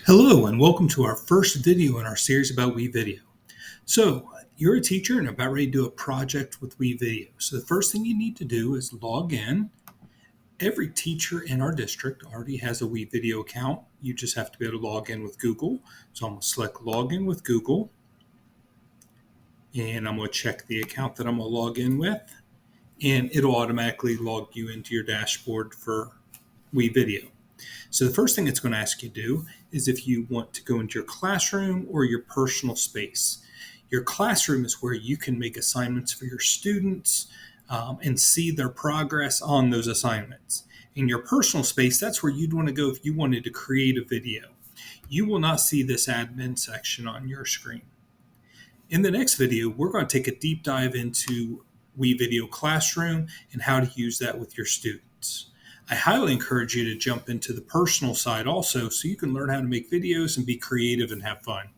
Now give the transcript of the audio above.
Hello, and welcome to our first video in our series about WeVideo. So, you're a teacher and about ready to do a project with WeVideo. So, the first thing you need to do is log in. Every teacher in our district already has a WeVideo account. You just have to be able to log in with Google. So, I'm going to select Login with Google, and I'm going to check the account that I'm going to log in with, and it'll automatically log you into your dashboard for WeVideo. So the first thing it's going to ask you to do is if you want to go into your classroom or your personal space. Your classroom is where you can make assignments for your students and see their progress on those assignments. In your personal space, that's where you'd want to go if you wanted to create a video. You will not see this admin section on your screen. In the next video, we're going to take a deep dive into WeVideo Classroom and how to use that with your students. I highly encourage you to jump into the personal side also so you can learn how to make videos and be creative and have fun.